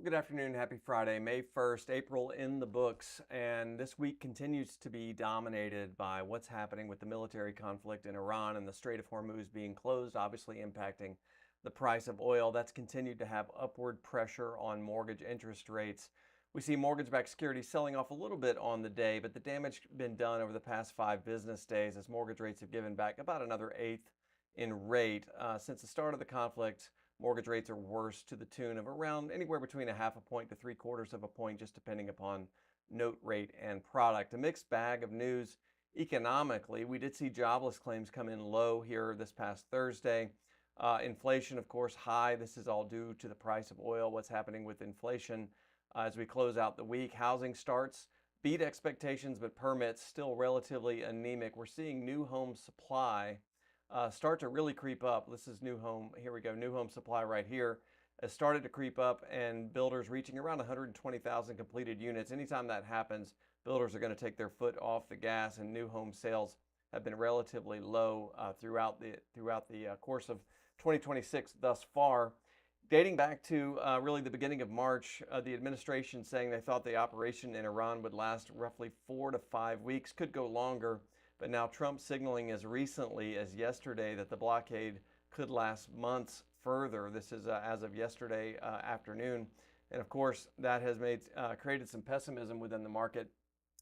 Good afternoon. Happy Friday, May 1st, April in the books. And this week continues to be dominated by what's happening with the military conflict in Iran and the Strait of Hormuz being closed, obviously impacting the price of oil. That's continued to have upward pressure on mortgage interest rates. We see mortgage-backed securities selling off a little bit on the day, but the damage been done over the past 5 business days as mortgage rates have given back about another eighth in rate. Since the start of the conflict, mortgage rates are worse to the tune of around anywhere between a half a point to 3/4 of a point, just depending upon note rate and product. A mixed bag of news economically. We did see jobless claims come in low here this past Thursday. Inflation, of course, high. This is all due to the price of oil, what's happening with inflation as we close out the week. Housing starts beat expectations, but permits still relatively anemic. We're seeing new home supply start to really creep up. This is new home. Here we go. New home supply right here has started to creep up, and builders reaching around 120,000 completed units. Anytime that happens, builders are going to take their foot off the gas, and new home sales have been relatively low throughout the course of 2026 thus far. Dating back to really the beginning of March, the administration saying they thought the operation in Iran would last roughly 4 to 5 weeks, could go longer. But now Trump signaling as recently as yesterday that the blockade could last months further. This is as of yesterday afternoon. And of course, that has created some pessimism within the market,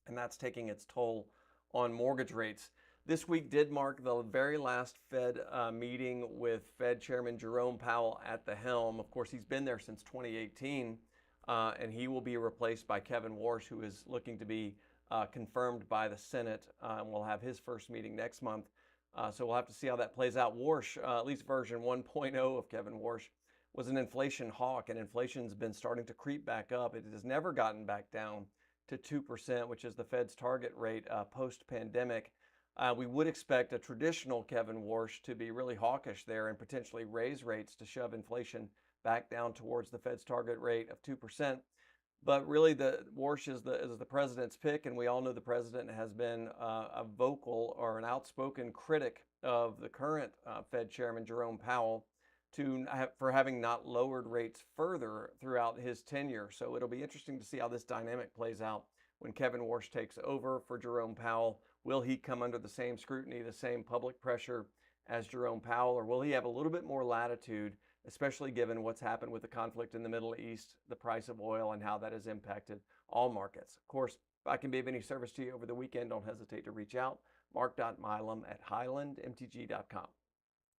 and that's taking its toll on mortgage rates. This week did mark the very last Fed meeting with Fed Chairman Jerome Powell at the helm. Of course, he's been there since 2018, and he will be replaced by Kevin Warsh, who is looking to be confirmed by the Senate. We'll have his first meeting next month. So we'll have to see how that plays out. Warsh, at least version 1.0 of Kevin Warsh, was an inflation hawk, and inflation's been starting to creep back up. It has never gotten back down to 2%, which is the Fed's target rate post-pandemic. We would expect a traditional Kevin Warsh to be really hawkish there and potentially raise rates to shove inflation back down towards the Fed's target rate of 2%. But really, the Warsh is the president's pick, and we all know the president has been a vocal or an outspoken critic of the current Fed chairman, Jerome Powell, for having not lowered rates further throughout his tenure. So it'll be interesting to see how this dynamic plays out when Kevin Warsh takes over for Jerome Powell. Will he come under the same scrutiny, the same public pressure as Jerome Powell, or will he have a little bit more latitude, especially given what's happened with the conflict in the Middle East, the price of oil, and how that has impacted all markets? Of course, if I can be of any service to you over the weekend, don't hesitate to reach out. Mark.Milam at highlandmtg.com.